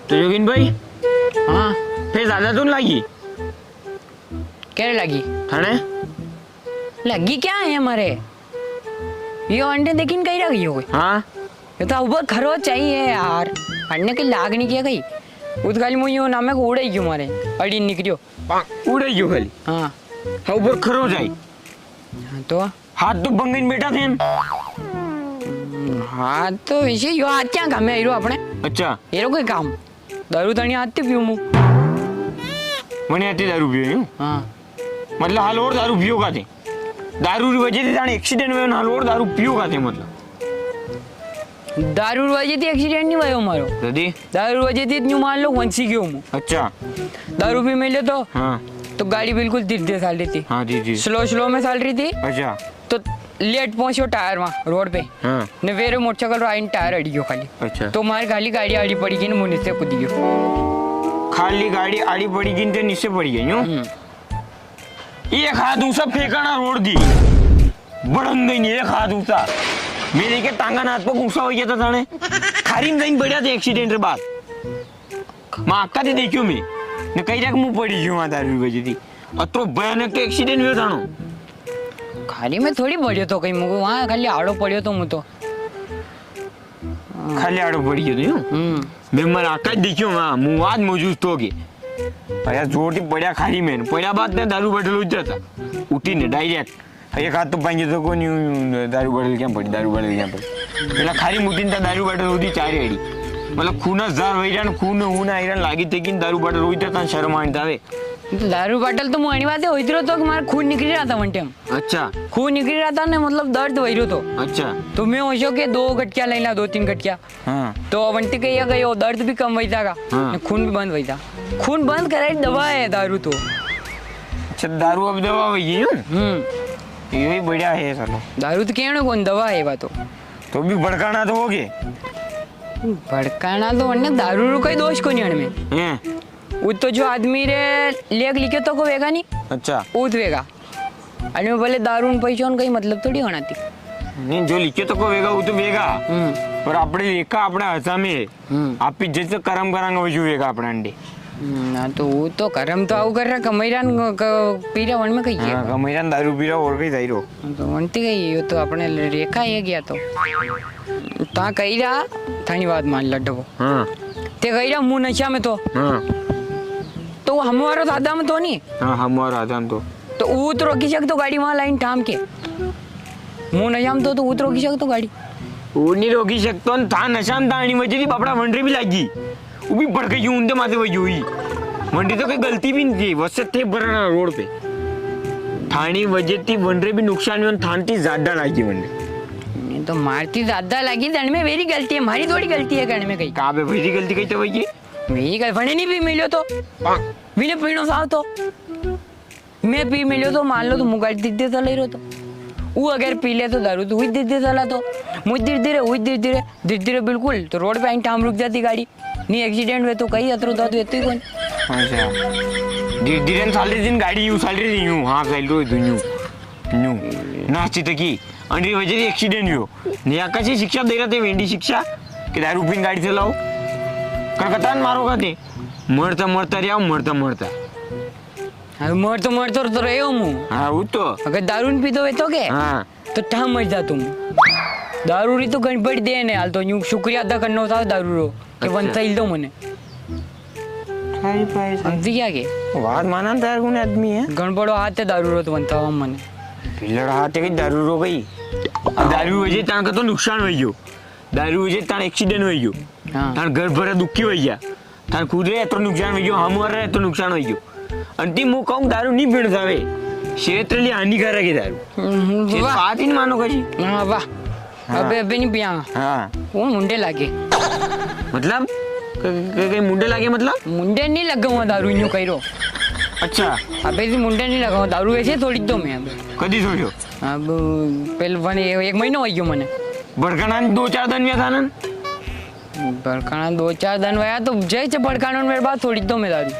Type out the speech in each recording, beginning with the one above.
तो योगिन भाई हाँ फिर ज्यादा तो लगी क्या लगी थाने लगी क्या है हमारे ये अंडे देखिन कहीं रही हो हाँ ये तो ऊपर खरो चाहिए यार अंडे की लाग नहीं किया कहीं उस गाली मुझे वो नाम है उड़े क्यों मारे अड़ी निकलियो उड़े क्यों खाली हाँ हाँ ऊपर खरो जाए हाँ तो हाथ तो बंगन बेटा थे हाँ तो वैसे यो हाथ क्या काम है हीरो अपने अच्छा ये कोई काम दारू तणी आती पीऊं मु मने आती दारू पियो यूं हाँ मतलब हाल और दारू पियो का थे दारू की वजह से जाने एक्सीडेंट में हाल और दारू पियो का थे मतलब दारू वजह थी एक्सीडेंट नहीं भयो मारो दादी दारू वजह थी न्यू मान लो वंसी गयो मु अच्छा दारू भी मिले तो हाँ तो गाड़ी बिल्कुल धीरे धीरे चल रही थी हाँ जी जी स्लो स्लो में चल रही थी अच्छा तो लेट पहुंचो टायर वहाँ रोड पे हाँ ने वेरे मोटरसाइकिल आइन टायर अड़ी गयो खाली अच्छा तो मार खाली गाड़ी आड़ी पड़ी गई मुझे से कूद गयो खाली गाड़ी आड़ी पड़ी गई तो नीचे पड़ी गई यूं एक हाथ दूसरा फेंकाना रोड दी बड़न गई एक हाथ दूसरा मेरे के टांगा हाथ पर गुस्सा हो गया था थाने खारी में बढ़िया थे एक्सीडेंट के बाद माँ अक्का थी देखियो मैं ने कई रख मुंह पड़ी क्यों दारू बजी थी और तो भयानक भयानक एक्सीडेंट हुआ था खाली में थोड़ी बढ़ियो तो कहीं मुझे वहाँ खाली आड़ो पड़ियो तो मुझे तो खाली आड़ो पड़ी गई यूं मैं मर अक्का देखियो वहाँ मुँह आज मौजूद तो के भैया जोर थी पड़ा खारी में पड़ा बात ने दारू बटल उठ जाता उठी ने डायरेक्ट एक हाथ तो पाएंगे तो को नहीं दारू बटल क्या पड़ी दारू बटल क्या पड़ी પેલા ખારી મૂકીને દારૂ બાટલ ઉધી ચારે અડી मतलब खून जार वही खून ऊन आयरन लागी थे कि दारू बाटल हुई था शर्म आनी था दारू बाटल तो मुझे बात होई थी तो हमारा खून निकल रहा था वनटे अच्छा खून निकल रहा था ना मतलब दर्द वही रहो तो अच्छा तो मैं होशो के 2 गटकिया लेना 2-3 गटकिया हाँ तो वनटे कही गई वो दर्द भी कम वही था हाँ। खून भी बंद वही था खून बंद कराई दवा है दारू तो अच्छा दारू अब दवा हुई ये भी बढ़िया है चलो दारू तो कहने कौन दवा है बात तो भी भड़काना तो होगे भड़काना तो वरना दारू रू कोई दोष को नहीं में वो तो जो आदमी रे लेख लिखे तो को वेगा नहीं अच्छा उत वेगा अरे भले दारू पैसा कहीं मतलब थोड़ी होना थी नहीं जो लिखे तो को वेगा वो तो वेगा पर अपने लेखा अपने हसा में आप जैसे कर्म करांगे वही वेगा अपने अंडे ना तो वो तो कर्म तो आउ कर रहा कमैरान पीरा वन में कही है कमैरान दारू पीरा और कहीं जाई रो तो वनती गई ये तो अपने रेखा है गया तो ता कही रहा थानी बात मान लड्डो हाँ ते कही रहा मुंह नशा में तो हाँ तो हमारा दादा में तो नहीं हाँ हम और आदम तो वो तो रोकी सकते गाड़ी वहाँ लाइन थाम के मुंह नशा में तो वो तो रोकी सकते गाड़ी वो नहीं रोकी सकता था नशा में था आणि वजह थी बापड़ा वंडरी भी लगी वो भी बढ़ गई उनके माथे वही हुई वंडरी तो कोई गलती भी नहीं थी वैसे थे बराना रोड पे थानी वजह थी वंडरी भी नुकसान हुआ थान थी ज्यादा लगी वंडरी तो मारती ज्यादा लगी दंड में मेरी गलती है हमारी थोड़ी गलती है करने में कहीं कहाँ पे वही गलती कही तो वही मेरी गर्लफ्रेंड नहीं पी मिलो तो मैंने पीनो साहब तो मैं पी मिलो तो मान लो तो मुगाड़ दीदे तो ले रो तो वो अगर पी ले तो दारू तो हुई दीदे चला तो मुझ धीरे धीरे बिल्कुल तो रोड पे आई टाइम रुक जाती गाड़ी नहीं एक्सीडेंट हुए तो कहीं अतरो तो ये कौन अच्छा धीरे साल दिन गाड़ी यूं साल रही यूं हाँ साल रो यूं यूं नाची तक की अंडरी वजह से एक्सीडेंट हुआ निया कैसी शिक्षा दे रहे थे वेंडी शिक्षा कि दारू पीन गाड़ी चलाओ करकतान मारोगा थे मरता मरता रहा मरता मरता मरतो तो रहे हो मुँह हाँ वो तो अगर दारू नहीं पीतो है तो क्या हाँ तो ठा मर जा तुम दारू री तो गणपति दे ने हाल तो यूं शुक्रिया अदा करना था दारू रो के बनता ही दो मने अंती क्या के बात माना था कौन आदमी है गणपड़ो हाथ है दारू रो तो बनता हम मने पिल्लड़ हाथ है दारू रो गई अब दारू वजह तान का तो नुकसान हुई हो दारू वजह तान एक्सीडेंट हुई हो तान घर भरा दुखी हुई गया तान खुद रे तो नुकसान हुई हो हम और रहे तो नुकसान हुई हो अंतिम मुंह कहूँ दारू नहीं पीण जावे क्षेत्र लिए हानिकारक है दारू बात ही नहीं मानो कजी हाँ वाह अबे नहीं पिया हाँ वो मुंडे लागे मतलब कहीं मुंडे लागे मतलब मुंडे नहीं लगा हुआ दारू यूं कही रो अच्छा अबे जी मुंडे नहीं लगा हुआ दारू ऐसे थोड़ी तो मैं अब कदी छोड़ो अब पहले बने 1 महीना हो गयो मने बड़काना 2-4 दिन में था ना बड़काना 2-4 दिन वया तो जैसे बड़काना मेरे बात थोड़ी तो मैं दारू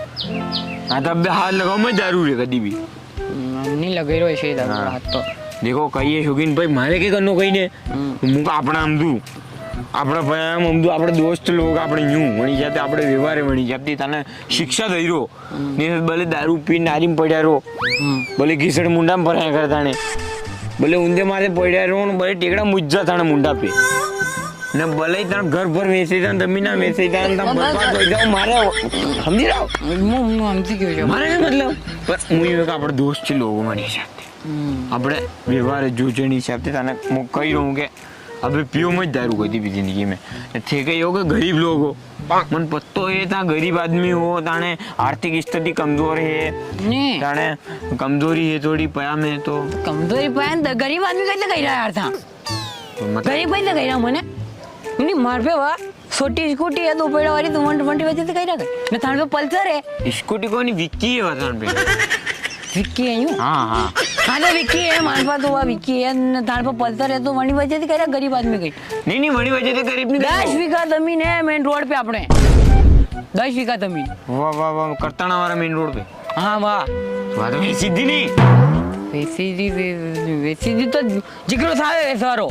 हाँ तब हाथ लगाओ मैं दारू रे कदी भी नहीं लगे रो ऐसे दारू हाथ तो देखो कहिए शौकीन भाई मारे के करनो कहीं ने मुका अपना हम दू આપણે ભાઈ આમ સમજો આપણે દોસ્ત લોક આપણે ન્યુ વણી જાતે આપણે વ્યવહારે વણી જાતી તને શિક્ષા દઈ રહ્યો ને ભલે દારૂ પી નારીમ પડ્યા રહો ભલે ઘીસડ મુંડામાં ભરાયા કરતા ને ભલે ઊંધે માથે પડ્યા રહો ને ભલે ટેકડા મુજ્જા તાણે મુંડા પે ને ભલે તાણ ઘર ભર વેચી તાણ જમીન ના વેચી તાણ તમ બરબાદ થઈ જાવ મારે સમજી રાવ હું સમજી ગયો છું મારે શું મતલબ પણ હું એવું કે આપણે દોસ્ત છે લોકો મારી સાથે આપણે વ્યવહાર જોજણી હિસાબથી તને હું કહી રહું કે अबे पियो मत दारू कभी भी जिंदगी में थे कही हो कि गरीब लोग हो मन पत्तो है ता गरीब आदमी हो ताने आर्थिक स्थिति कमजोर है नहीं ताने कमजोरी है थोड़ी पया में तो कमजोरी पायन गरीब आदमी कैसे कह रहा यार था गरीब कैसे कह रहा मैंने नहीं मार पे वाह छोटी स्कूटी है दो पेड़ा वाली तुम 120 वजह से कह रहा है न थाने पे पल्सर है स्कूटी को नहीं विक्की है वतान पे विक्की है यूं हाँ हाँ हाँ तो विक्की है हमारे पास तो वह विक्की है न थाने पे पल्सर है तो वही वजह से कह रहा गरीब आदमी कहीं नहीं बड़ी वजह से गरीब नहीं 10 बीघा जमीन है मेन रोड पे अपने 10 बीघा जमीन वाह वाह वाह करताना वाला मेन रोड पे हाँ वाह तो सीधी नहीं वैसी तो जिक्र था वैसारो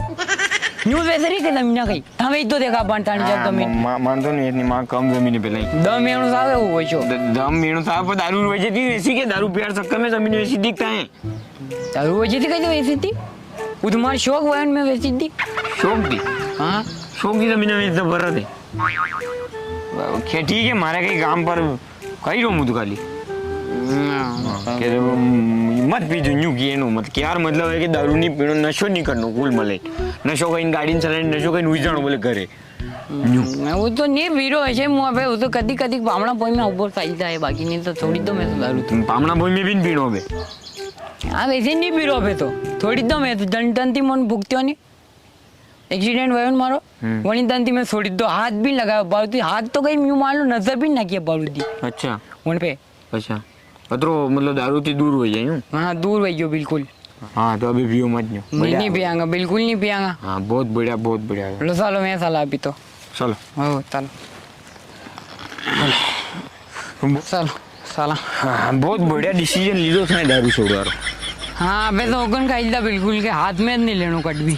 न्यूज़ वैसे नहीं कि जमीन कहीं हमें तो देखा पान तान जब जमीन मान तो नहीं इतनी मां कम जमीन पे नहीं दम मेणु सावे वो छो दम मेणु साहब पर दारू वजह थी वैसी के दारू प्यार चक्कर में जमीन वैसी दिखता है दारू वजह थी कैसे वैसी थी वो तुम्हारा शौक वयन में वैसी थी शौक थी हाँ शौक की जमीन में तो भर थे क्या ठीक है मारे कहीं काम पर कही रहूँ मुझे खाली मत पीजो न्यू किए नो मत यार मतलब है कि दारू नहीं पीनो नशो नहीं करनो कुल मले नशो कहीं गाड़ी चलाने नशो कहीं हुई जानो बोले घरे वो तो नहीं पीरो है मुँह पे वो तो कदी कदी पामड़ा पोई में ऊपर सही था बाकी नहीं तो थोड़ी तो मैं तो दारू तुम पामड़ा पोई में भी नहीं पीनो बे हाँ वैसे नहीं पीरो पे तो थोड़ी तो मैं तो दन दन थी मन भुगत्यो नहीं एक्सीडेंट हुआ मारो वही दन थी मैं थोड़ी तो हाथ भी लगाया बारूदी हाथ तो कहीं यूं मान लो नजर भी ना किया बारूदी अच्छा वहाँ पे अच्छा अतरो मतलब दारू से दूर हो जाए यूं हाँ दूर वही बिल्कुल हाँ तो अभी पियो मत न्यू नहीं पियांगा बिल्कुल नहीं पियांगा हाँ बहुत बढ़िया लो सालो मैं साला अभी तो चलो ओ चलो चलो साला हाँ बहुत बढ़िया डिसीजन लीधो था दारू छोड़वारो हाँ अबे तो ओकन खाई था बिल्कुल के हाथ में नहीं लेनो कट भी